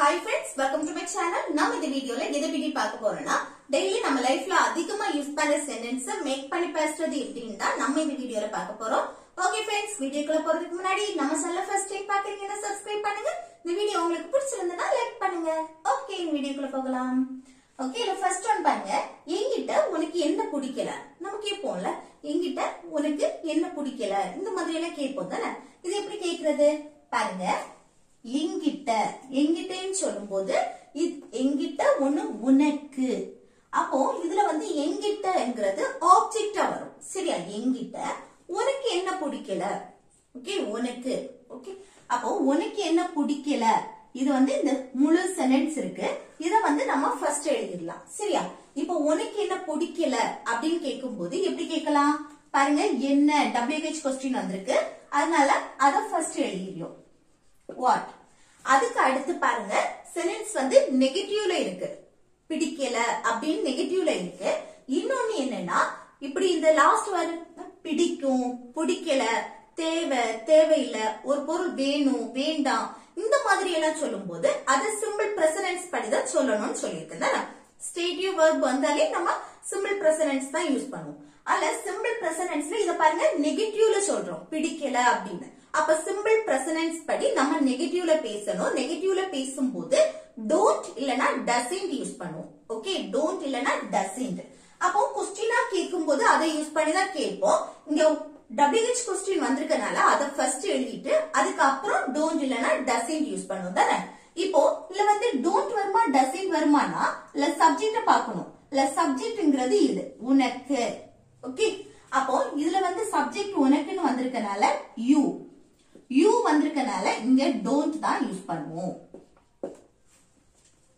Hi friends, welcome to my channel. நம்ம இந்த வீடியோல எதை பத்தி பார்க்க போறோம்னா டெய்லி நம்ம லைஃப்ல அதிகமா யூஸ் பண்ற சென்டென்ஸ் மேக் பண்ணி பேசுறது எப்படின்னு தான் நம்ம இந்த வீடியோல பார்க்க போறோம். ஓகே फ्रेंड्स, வீடியோக்குள்ள போறதுக்கு முன்னாடி நம்ம சேனலை ஃபர்ஸ்ட் டைம் பாக்குறீங்கன்னா சப்ஸ்கிரைப் பண்ணுங்க. இந்த வீடியோ உங்களுக்கு பிடிச்சிருந்தா லைக் பண்ணுங்க. ஓகே, வீடியோக்குள்ள போகலாம். ஓகே, இந்த ஃபர்ஸ்ட் ஒன் பாருங்க. என்கிட்ட உனக்கு என்ன பிடிக்கல? நம்ம கேட்போம்ல, என்கிட்ட உனக்கு என்ன பிடிக்கல? இந்த மாதிரி எல்லாம் கேட்போம் தானே. இது எப்படி கேக்குறது பாருங்க. என்கிட்டன்னு சொல்லும் போது என்கிட்ட ஒண்ணு உனக்கு. அப்போ இதுல வந்து என்கிட்டங்கிறது ஆப்ஜெக்டா வரும். சரியா? என்கிட்ட உனக்கு என்ன பிடிக்கல? ஓகே, உனக்கு. ஓகே, அப்போ உனக்கு என்ன பிடிக்கல? இது வந்து இந்த முழு சென்டென்ஸ் இருக்கு. இத வந்து நம்ம ஃபர்ஸ்ட் எழுதிடலாம். சரியா? இப்போ உனக்கு என்ன பிடிக்கல அப்படின்னு கேட்கும் போது எப்படி கேட்கலாம் பாருங்க. என்ன WH கொஸ்டின் வந்திருக்கு, அதனால அத ஃபர்ஸ்ட் எழுதிடுறோம். வாட். அதுக்கு அடுத்து பாருங்க, சென்டென்ஸ் வந்து நெகட்டிவ்ல இருக்கு. பிடிக்கல அப்படின்னு நெகட்டிவ்ல இருக்கு. இன்னொன்னு என்னன்னா, இப்படி இந்த லாஸ்ட் வர பிடிக்கும், பிடிக்கல, தேவை, தேவையில்லை, ஒரு பொருள் வேணும், வேண்டாம், இந்த மாதிரி எல்லாம் சொல்லும் போது அது சிம்பிள் பிரசன்டென்ஸ் படிதான் சொல்லணும்னு சொல்லியிருக்கேன். ஸ்டேட்டிவ் வெர்ப் வந்தாலே நம்ம சிம்பிள் பிரசன்டென்ஸ் தான் யூஸ் பண்ணுவோம். அல்ல சிம்பிள் பிரசன்டென்ஸ்ல இத பாருங்க நெகட்டிவ்ல சொல்றோம், பிடிக்கல அப்படின்னு. அப்ப சிம்பிள் பிரசன்டென்ஸ் படி நம்ம நெகட்டிவ்ல பேசணும். நெகட்டிவ்ல பேசும்போது டோன்ட் இல்லனா டசன்ட் யூஸ் பண்ணுவோம். ஓகே, டோன்ட் இல்லனா டசன்ட். அப்போ क्वेश्चनா கேட்கும்போது அதை யூஸ் பண்ணி தான் கேட்போம். இங்க WH கொஸ்டின் வந்திருக்கனால அத ஃபர்ஸ்ட் எழுதிட்டு அதுக்கு அப்புறம் டோன்ட் இல்லனா டசன்ட் யூஸ் பண்ணுவோம் தானே. இப்போ இல்ல வந்து டோன்ட் வருமா டசன்ட் வருமானா இல்ல சப்ஜெக்ட பார்க்கணும். இல்ல சப்ஜெக்ட்ங்கிறது இது உனக்கு. ஓகே, அப்போ இதுல வந்து சப்ஜெக்ட் உனக்குன்னு வந்திருக்கனால யூ வந்திருக்கனால இங்க டோன்ட் தான் யூஸ் பண்ணுவோம்.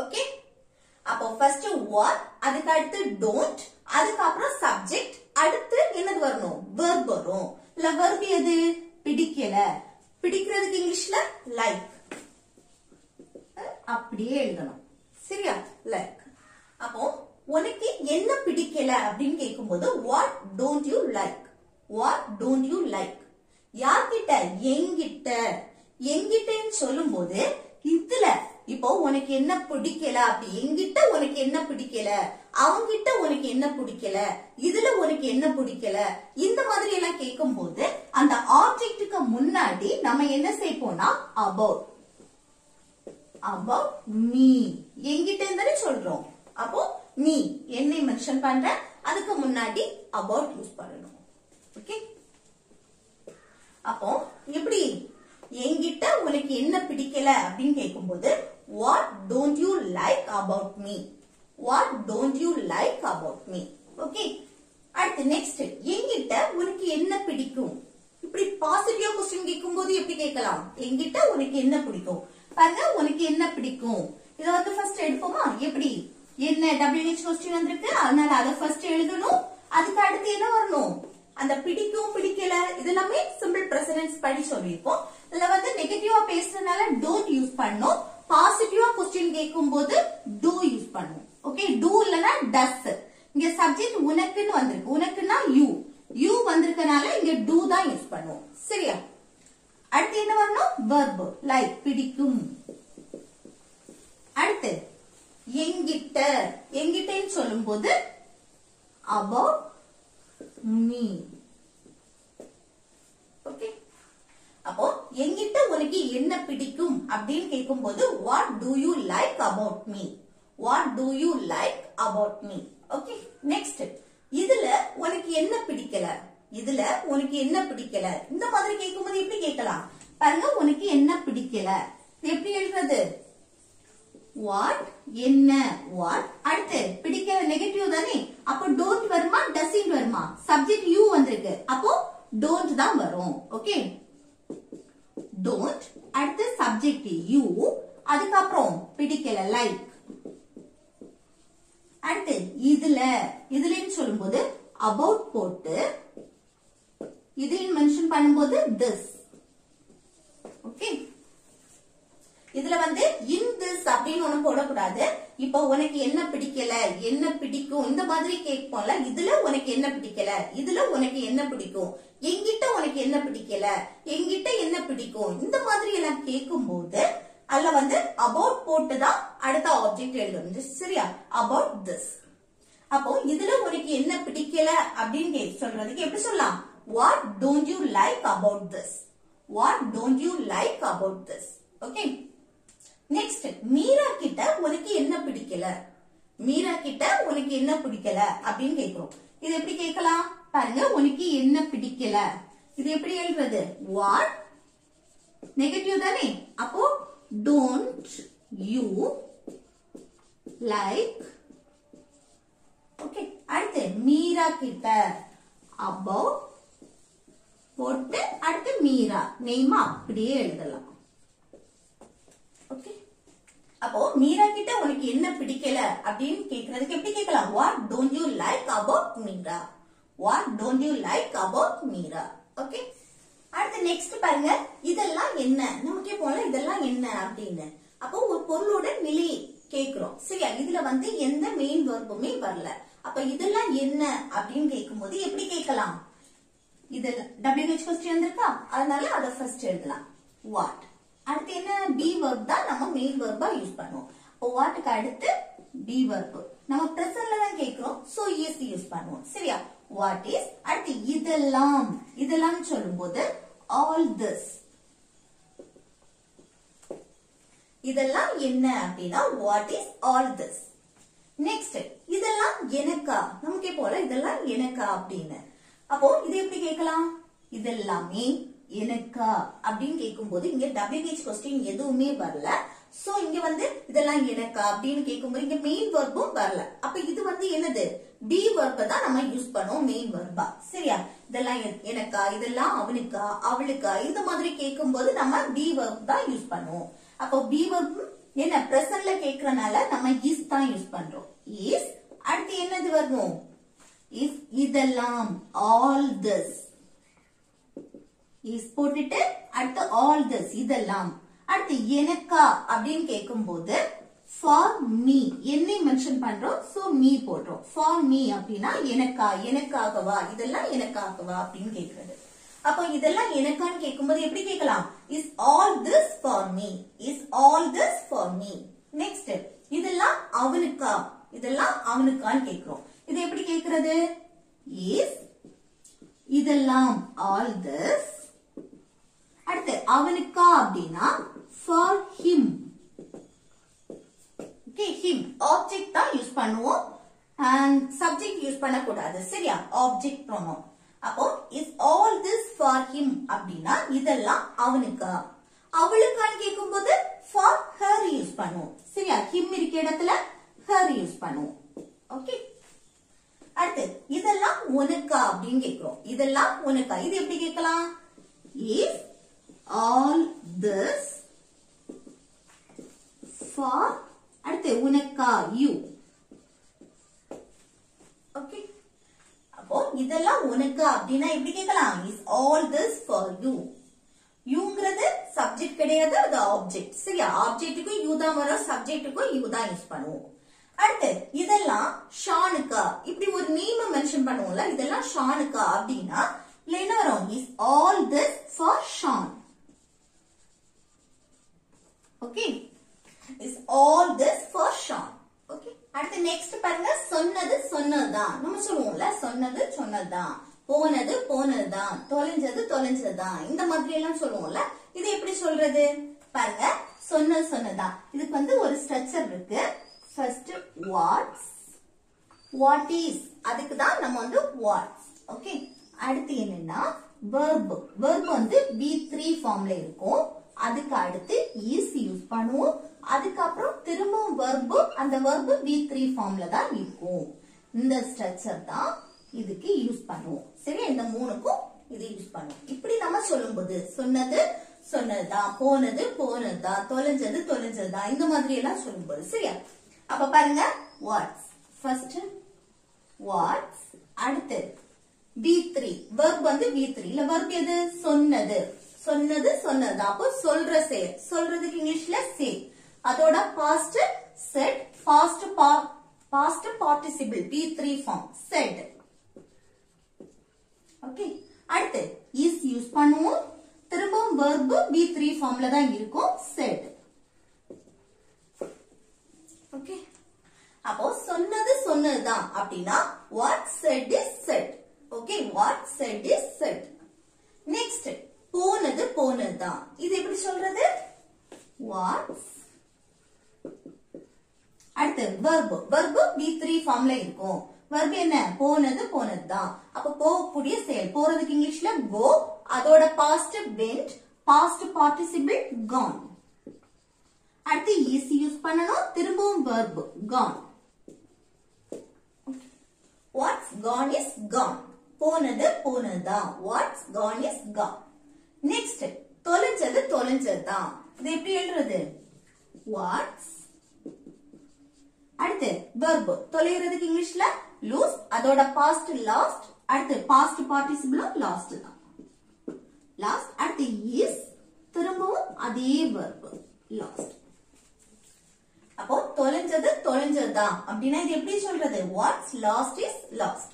ஓகே, அப்போ ஃபர்ஸ்ட் வாட், அதுக்கு அடுத்து டோன்ட், அதுக்கு அப்புறம் சப்ஜெக்ட், அடுத்து என்னது வரணும்? வெர்ப் வரும். இல்ல வெர்ப் எது? பிடிக்கல. பிடிக்கிறதுக்கு இங்கிலீஷ்ல லைக். அப்படியே எழுதணும். சரியா? லைக். அப்போ உனக்கு என்ன பிடிக்கல அப்படின்னு கேட்கும்போது what don't you like, what don't you like. யார்கிட்ட? என்கிட்ட. என்கிட்டன்னு சொல்லும் போது இதுல இப்போ உனக்கு என்ன பிடிக்கல, அப்படி என்கிட்ட உனக்கு என்ன பிடிக்கல, அவங்கிட்ட உனக்கு என்ன பிடிக்கல, இதுல உனக்கு என்ன பிடிக்கல, இந்த மாதிரி எல்லாம் கேட்கும் போது அந்த ஆப்ஜெக்டுக்கு முன்னாடி நம்ம என்ன செய்வோம்னா about me. என்கிட்ட தானே சொல்றோம். அப்போ me என்னை மென்ஷன் பண்ற, அதுக்கு முன்னாடி about யூஸ் பண்ணணும். ஓகே, அப்போ எப்படி என்கிட்ட உனக்கு என்ன பிடிக்கல அப்படின்னு கேட்கும்போது what don't you like about me, what don't you like about me. Okay, அடுத்து நெக்ஸ்ட் என்கிட்ட உனக்கு என்ன பிடிக்கும். இப்படி பாசிட்டிவ் क्वेश्चन கேட்கும்போது எப்படி கேட்கலாம்? என்கிட்ட உனக்கு என்ன பிடிக்கும். பாருங்க, உனக்கு என்ன பிடிக்கும். இத வந்து ஃபர்ஸ்ட் எடுப்போமா? எப்படி? என்ன WH கொஸ்டின் வந்திருக்கு, அதனால அத ஃபர்ஸ்ட் எழுதணும். அதுக்கு அடுத்து என்ன வரணும்? அந்த பிடிக்கும், பிடிக்கல, இதெல்லாமே சிம்பிள் பிரசன்டென்ஸ் படி சொல்லிருப்போம். இதுல வந்து நெகட்டிவா பேசுறதுனால டோன்ட் யூஸ் பண்ணணும். பாசிட்டிவா क्वेश्चन கேட்கும்போது do யூஸ் பண்ணுவோம். ஓகே, do இல்லனா does. இங்க சப்ஜெக்ட் உனக்குன்னு வந்திருக்கு, உனக்குன்னா யூ வந்திருக்கனால இங்க do தான் யூஸ் பண்ணுவோம். சரியா? அடுத்து என்ன வரணும்? verb லைக், பிடிக்கும். அடுத்து என்கிட்டன்னு சொல்லும்போது about me. ஓகே, அப்போ என்கிட்ட உனக்கு என்ன பிடிக்கும் அப்படின்னு கேட்கும்போது what do you like about me, what do you like about me. Okay, next இதுல உனக்கு என்ன பிடிக்கல, இதுல உனக்கு என்ன பிடிக்கல, இந்த மாதிரி கேட்கும்போது எப்படி கேட்கலாம் பாருங்க. உனக்கு என்ன பிடிக்கல எப்படி எழுதுறது? வாட் என்ன வாட். அடுத்து பிடிக்கல நெகட்டிவ் தானே, அப்போ டோன்ட் வருமா டசன்ட் வருமா? சப்ஜெக்ட் யூ வந்திருக்கு, அப்போ டோன்ட் தான் வரும். ஓகே, டோன்ட், அடுத்து சப்ஜெக்ட் யூ, அதுக்கப்புறம் பிடிக்கல லைக். அடுத்து இதுலன்னு சொல்லும்போது about போட்டு இதையும் மென்ஷன் பண்ணும்போது this. ஓகே, இதுல வந்து in this அப்படின்னு ஒண்ணு போடக்கூடாது. இப்போ உனக்கு என்ன பிடிக்கல, என்ன பிடிக்கும், இந்த மாதிரி கேட்போம்ல. இதுல உனக்கு என்ன பிடிக்கல, இதுல உனக்கு என்ன பிடிக்கும், என்கிட்ட உனக்கு என்ன பிடிக்கல, என்கிட்ட என்ன பிடிக்கும், இந்த மாதிரி எல்லாம் கேட்கும் போது அல்ல வந்து about போட்டு தான் அடுத்த ஆப்ஜெக்ட் எழுதணும். சரியா? about this. அப்போ இதுல உனக்கு என்ன பிடிக்கல அப்படின்னு சொல்றதுக்கு எப்படி சொல்லலாம்? What don't you like about this? What don't you like about this? Okay. Next, Meera கிட்ட உனக்கு என்ன பிடிக்கல? மீரா கிட்ட உனக்கு என்ன பிடிக்கல அப்படின்னு கேக்குறோம். இது எப்படி கேட்கலாம் பாருங்க. உனக்கு என்ன பிடிக்கல, இது எப்படி எழுதுறது? What நெகட்டிவ் தானே, அப்போ don't you like. ஓகே. அடுத்து மீரா கிட்ட about போட்டு அடுத்து மீரா நேமா அப்படியே எழுதலாம். ஓகே. அப்போ மீரா கிட்ட உனக்கு என்ன பிடிக்கல அப்படின்னு கேக்குறதுக்கு எப்படி கேட்கலாம்? What don't you like about Meera? What don't you like about Meera? Okay. அடுத்து நெக்ஸ்ட் பாருங்க. இதெல்லாம் என்ன, நமக்கே போல இதெல்லாம் என்ன அப்படின்னு. அப்போ ஒரு பொருளோட நிலை கேக்குறோம். சரியா? இதுல வந்து எந்த மெயின் வெர்புமே வரல. அப்ப இதெல்லாம் என்ன அப்படின்னு கேட்கும்போது எப்படி கேட்கலாம்? இது WH ஃபர்ஸ்ட் வந்திருக்கா, அதனால அத ஃபர்ஸ்ட் எழுதலாம். வாட். அடுத்து என்ன? பி வெர்ப் தான் நம்ம மெயின் வெர்பா யூஸ் பண்ணுவோம். அப்போ வாட்க்கு அடுத்து பி வெர்ப். நம்ம பிரசன்ட்ல தான் கேக்குறோம், சோ இஸ் யூஸ் பண்ணுவோம். சரியா? What is. அடுத்து இதெல்லாம், இதெல்லாம் சொல்லும்போது ஆல் திஸ். இதெல்லாம் என்ன அப்படின்னா what is all this. Next இதெல்லாம் எனக்கா, நமக்கே போல இதெல்லாம் எனக்கா அப்படின்னு. அப்போ இது எப்படி கேட்கலாம்? இதெல்லாமே எனக்கா அப்படின்னு கேட்கும்போது இங்க WH கொஸ்டின் எதுவுமே வரல. சோ இங்க வந்து இதெல்லாம் எனக்கா அப்படின்னு கேட்கும்போது இங்க மெயின் வெர்பும் வரல. அப்ப இது வந்து என்னது? பி வெர்ப தான் நம்ம யூஸ் பண்ணுவோம் மெயின் வெர்பா. சரியா? இதெல்லாம் எனக்கா, இதெல்லாம் அவனுக்கா, அவளுக்கா, இந்த மாதிரி கேட்கும்போது நம்ம பி வெர்ப் தான் யூஸ் பண்ணுவோம். அப்போ பி வெர்ப் என்ன பிரசன்ட்ல கேக்குறனால நம்ம இஸ் தான் யூஸ் பண்றோம். இஸ். அடுத்து என்னது வரும்? இஸ். இதெல்லாம் ஆல் திஸ். இஸ் போட்டுட்டு அடுத்து ஆல் திஸ் இதெல்லாம். அடுத்து எனக்கா அப்படின்னு கேட்கும்போது ஃபார் மீ என்னை மென்ஷன் பண்றோம், சோ மீ போடுறோம். ஃபார் மீ அப்படின்னா எனக்கா, எனக்காகவா, இதெல்லாம் எனக்காகவா அப்படின்னு கேக்குறது. அப்போ இதெல்லாம் எனக்கான்னு கேட்கும்போது எப்படி கேட்கலாம்? Is all this for me. Is all this for me. Next இதெல்லாம் அவனுக்கா, இதெல்லாம் அவனுக்கான்னு கேக்குறோம். இது எப்படி கேக்குறது? இஸ் இதெல்லாம் ஆல் திஸ். அடுத்து அவனுக்கா அப்படின்னா for him. Okay. Him object தான் யூஸ் பண்ணுவோம், அண்ட் சப்ஜெக்ட் யூஸ் பண்ண கூடாது. சரியா? Object pronoun. அப்போ is all this for him அப்படின்னா இதெல்லாம் அவனுக்கா. அவளுக்கான்னு கேட்கும்போது ஃபார் ஹர் யூஸ் பண்ணுவோம். சரியா? ஹிம் இருக்க இடத்துல ஹர் யூஸ் பண்ணுவோம். ஓகே. அடுத்து இதெல்லாம் உனக்கா அப்படின்னு கேட்கிறோம். இதெல்லாம் உனக்கா, இது எப்படி கேட்கலாம்? இஸ் ஆல் திஸ் ஃபார் அடுத்து உனக்கா யூ. ஓகே. அப்போ இதெல்லாம் உனக்கா அப்படின்னா எப்படி கேட்கலாம்? Is all this for you. யூங்கிறது சப்ஜெக்ட் கிடையாது, அது ஆப்ஜெக்ட். சரியா? ஆப்ஜெக்ட்டுக்கும் யூ தான் வரும், சப்ஜெக்ட்டுக்கும் யூ தான் யூஸ் பண்ணுவோம். அடுத்து இதெல்லாம் ஷானுக்கா, இப்படி ஒரு நேம் மென்ஷன் பண்ணுவோம்ல, இதெல்லாம் ஷானுக்கா அப்படின்னா என்ன வரும்? Is all this for Shan. Okay. Is all this for Shan. Okay. அடுத்து நெக்ஸ்ட் பாருங்க. சொன்னது சொன்னதுதான். நம்ம சொல்லுவோம்ல, சொன்னது சொன்னதுதான், போனது போனதுதான், தொலைஞ்சது தொலைஞ்சதுதான், இந்த மாதிரி எல்லாம் சொல்லுவோம்ல. இது எப்படி சொல்றது பாருங்க. சொன்னது சொன்னதுதான். இதுக்கு வந்து ஒரு ஸ்ட்ரக்சர் இருக்கு. ஃபர்ஸ்ட் வாட்ஸ், வாட் இஸ், அதுக்கு தான் நம்ம வந்து வாட்ஸ். ஓகே. அடுத்து என்னன்னா verb. verb வந்து V3 ஃபார்ம்ல இருக்கும். அதுக்கு அடுத்து is யூஸ் பண்ணுவோம். அதுக்கப்புறம் திரும்பவும் verb, அந்த verb V3 ஃபார்ம்ல தான் இருக்கும். இந்த ஸ்ட்ரக்சர் தான் இதுக்கு யூஸ் பண்ணுவோம். சரி? இந்த மூணுக்கும் இது யூஸ் பண்ணுவோம். இப்படி நம்ம சொல்லும்போது சொன்னது சொன்னதுதான், போனது போனதுதான், தொலைஞ்சது தொலைஞ்சதுதான், இந்த மாதிரி எல்லாம் சொல்லும்போது. சரியா? அப்ப பாருங்க. What's first, what's. அடுத்து V3 verb வந்து V3. இல்ல verb எது? சொன்னது. சொன்னது சொன்னது. அப்போ சொல்ற செயல், சொல்றதுக்கு இங்கிலீஷ்ல say. அதோட past said, past participle V3 form said. Okay. அடுத்து is யூஸ் பண்ணுவோம். திரும்பவும் verb V3 ஃபார்ம்ல தான் இருக்கும், said. தான் அப்படின்னா what said is said. Okay, what said is said. Next, போனது போனதுதான். இது எப்படி சொல்றது? What's. அடுத்து verb. Verb V3 ஃபார்ம்ல இருக்கும். verb என்ன? போனது போனதுதான். அப்ப போகக்கூடிய செயல். போறதுக்கு இங்கிலீஷ்ல go, அதோட past went, past participle gone. அடுத்து is யூஸ் பண்ணனும். திரும்பவும் verb gone. What's gone is gone. போனது போனதுதான். What's gone is gone. Next, தொலைஞ்சது தொலைஞ்சதுதான். இது எப்படி எழுதுறது? What's. அடுத்து verb. தொலைகிறதுக்கு இங்கிலீஷ்ல lose, அதோட past lost, அடுத்து past participle lost தான். Lost. அடுத்து is, திரும்பவும் அதே verb lost. அப்போ தொலைஞ்சது தொலைஞ்சதுதான் அப்படின்னா இது எப்படி சொல்றது? What's lost is lost.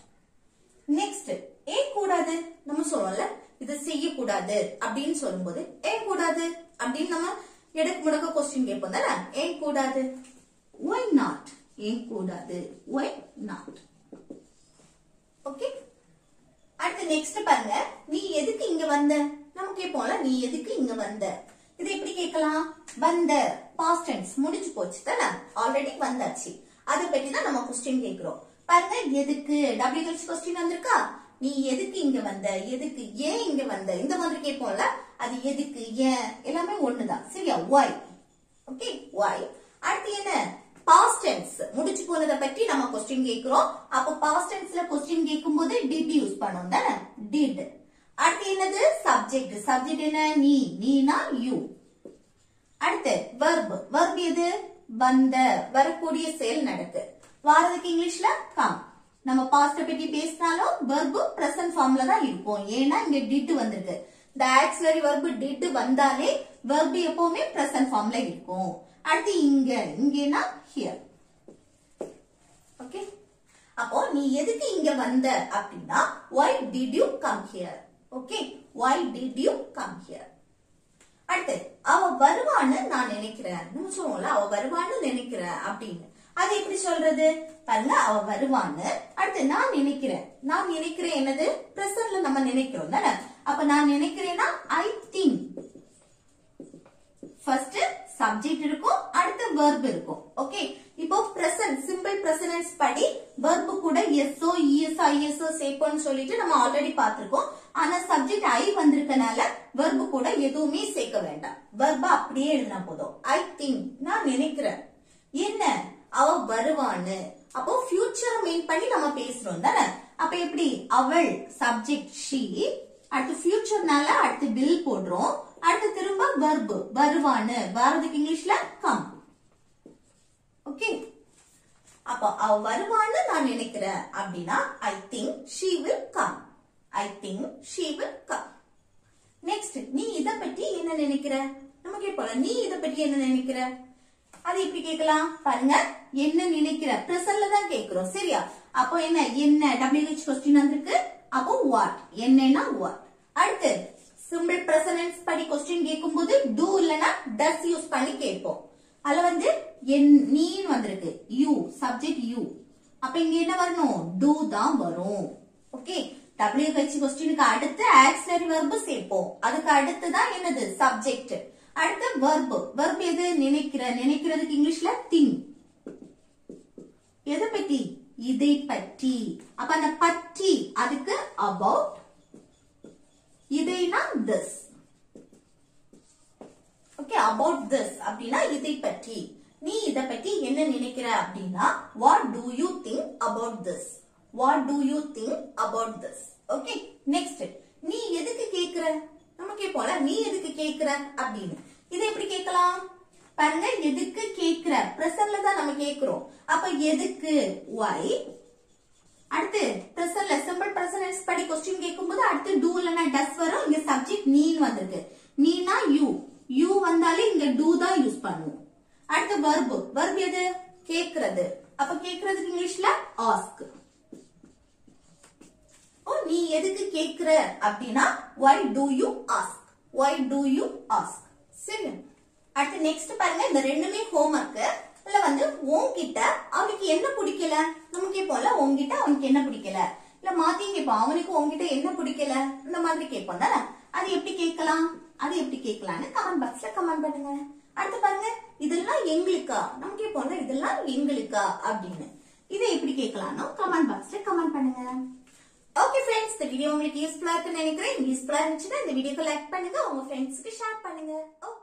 Next, ஏன் கூடாது? நம்ம சொல்றோம்ல இது செய்ய கூடாது அப்படின்னு சொல்லும்போது ஏன் கூடாது அப்படின்னு நம்ம எடுக்க முடக்க क्वेश्चन கேட்போம் தானே? ஏன் கூடாது? Why not? ஏன் கூடாது? Why not? ஓகே. அடுத்து நெக்ஸ்ட் பாருங்க. நீ எதுக்கு இங்க வந்த? நம்ம கேட்போம்ல நீ எதுக்கு இங்க வந்த? இது எப்படி கேட்கலாம்? வந்த past tense முடிஞ்சு போச்சு தானே? ஆல்ரெடி வந்தாச்சு. அதை பத்தி தான் நம்ம क्वेश्चन கேக்குறோம். பாருங்க எதுக்கு WH क्वेश्चन வந்திருக்கா? நீ எதுக்கு இங்க வந்த? எதுக்கு ஏன் இங்க வந்த? இந்த மாதிரி கேட்போம்ல அது எதுக்கு ஏன் எல்லாமே ஒண்ணுதான். சரியா? why. Okay, why. அடுத்து என்ன? past tense முடிஞ்சு போனதை பத்தி நம்ம क्वेश्चन கேக்குறோம். அப்ப past tenseல क्वेश्चन கேட்கும்போது did யூஸ் பண்ணோம் தானே? did. அடுத்து என்னது? சப்ஜெக்ட். சப்ஜெக்ட் என்ன? நீ. நீனா you. அடுத்து verb. verb எது? வந்த, வரக்கூடிய செயல் நடக்கு. வாரதுக்கு இங்கிலீஷ்ல come. நம்ம past பத்தி பேசினாலும் verb present formல தான் இருக்கும். ஏன்னா இங்க did வந்திருக்கு. the auxiliary verb did வந்தாலே verb எப்பவுமே present formல இருக்கும். அடுத்து இங்க. இங்கனா here. ஓகே. அப்போ நீ எதுக்கு இங்க வந்த அப்படின்னா why did you come here? Okay, why did you come here? அடுத்து அவ வருவான்னு நான் நினைக்கிறேன். நம்ம சொல்லுவோம்ல அவ வருவான்னு நினைக்கிறேன் அப்படின்னு. அது எப்படி சொல்றது? பாருங்க அவ வருவான்னு. அடுத்து நான் நினைக்கிறேன். நான் நினைக்கிறேன் என்னது? பிரசன்ட்ல நம்ம நினைக்கிறோம் தானே? அப்ப நான் நினைக்கிறேன்னா I think. ஃபர்ஸ்ட் சப்ஜெக்ட் இருக்கும், அடுத்து verb இருக்கும். ஓகே, இப்போ present சிம்பிள் பிரசன்ஸ் படி verb கூட எஸ்ஓ இஎஸ்ஓ ஐஎஸ்ஓ சேர்ப்போம்னு சொல்லிட்டு நம்ம ஆல்ரெடி பார்த்திருக்கோம். ஆனா சப்ஜெக்ட் ஐ வந்திருக்கனால verb கூட எதுவுமே சேர்க்க வேண்டாம். verb அப்படியே எழுதினா போதும். I think நான் நினைக்கிறேன். என்ன? அவ வருவான்னு. அப்போ ஃபியூச்சர் மீன் பண்ணி நம்ம பேசுறோம் தானே? அப்ப எப்படி? அவள் சப்ஜெக்ட் she, அடுத்து ஃபியூச்சர்னால அடுத்து will போடுறோம். அடுத்து திரும்ப verb வருவான்னு. வாரதுக்கு இங்கிலீஷ்ல come. ஓகே, அப்ப அவ வருவான்னு நான் நினைக்கிறேன் அப்படின்னா I think she will come. I think she will come. Next, நீ இத பத்தி என்ன நினைக்கிற? நம்ம கேட்போம் நீ இத பத்தி என்ன நினைக்கிற? அது எப்படி கேட்கலாம்? பாருங்க, என்ன நினைக்கிற பிரசன்ட்ல தான் கேக்குறோம். சரியா? அப்போ என்ன? என்ன WH क्वेश्चन வந்திருக்கு. அப்போ what. என்னன்னா what. அடுத்து சிம்பிள் பிரசன்ஸ் படி क्वेश्चन கேட்கும்போது do இல்லனா does யூஸ் பண்ணி கேட்போம். அதுல வந்து நீ வந்திருக்கு. you subject you. அப்ப இங்க என்ன வரணும்? do தான் வரும். ஓகே, WH क्वेश्चनக்கு அடுத்து auxiliary verb சேர்ப்போம். அதுக்கு அடுத்து தான் என்னது? சப்ஜெக்ட். அடுத்து verb. verb எது? நினைக்கிற. நினைக்கிறதுக்கு இங்கிலீஷ்ல think. எதை பத்தி? இதை பற்றி. அப்ப அந்த பற்றி அதுக்கு about. இதைனா this. Okay, about this அப்படின்னா இதை பற்றி. நீ இத பத்தி என்ன நினைக்கிற அப்படின்னா what do you think about this? What do you think about this? Okay, next, நீ எதுக்கு கேக்குற? நம்ம கேட்போம்ல நீ எதுக்கு கேக்குற அப்படின்னு. இது எப்படி கேட்கலாம்? பாருங்க, எதுக்கு கேக்குற பிரசன்ட்ல தான் நம்ம கேக்குறோம். அப்ப எதுக்கு? why. அடுத்து பிரசன்ட்ல சிம்பிள் பிரசன்ஸ் படி क्वेश्चन கேட்கும்போது அடுத்து do இல்லனா does வரும். இங்க சப்ஜெக்ட் நீன்னு வந்திருக்கு. நீனா you. you வந்தாலே இங்க do தான் யூஸ் பண்ணுவோம். அடுத்து verb. verb எது? கேக்குறது. அப்ப கேக்குறதுக்கு இங்கிலீஷ்ல ask. ஓ, நீ எதுக்கு கேக்குற அப்படின்னா why do you ask? Why do you ask? சரி, அடுத்து நெக்ஸ்ட் பாருங்க, இந்த ரெண்டுமே ஹோம்வொர்க். இதுல வந்து உன்கிட்ட அவளுக்கு என்ன பிடிக்கல? நம்ம நம்ம கேட்போம்ல உங்ககிட்ட அவனுக்கு என்ன பிடிக்கல, இல்ல மாத்தியும் கேட்போம் அவனுக்கு உங்ககிட்ட என்ன பிடிக்கல, இந்த மாதிரி கேட்போம் தானே. அது எப்படி கேட்கலாம், அது எப்படி கேட்கலாம்னு கமெண்ட் பாக்ஸ்ல கமெண்ட் பண்ணுங்க. அடுத்து பாருங்க, இதெல்லாம் எங்களுக்கா, நம்ம கேட்போம்ல இதெல்லாம் எங்களுக்கா அப்படின்னு. இதை எப்படி கேட்கலாம்னு கமெண்ட் பாக்ஸ்ல கமெண்ட் பண்ணுங்க. ஓகே ஃப்ரெண்ட்ஸ், இந்த வீடியோ உங்களுக்கு யூஸ்ஃபுல்லா இருக்குன்னு நினைக்கிறேன். யூஸ்ஃபுல்லா இருந்துச்சுன்னா இந்த வீடியோக்கு லைக் பண்ணுங்க, உங்க ஃப்ரெண்ட்ஸ்க்கு ஷேர் பண்ணுங்க. ஓகே.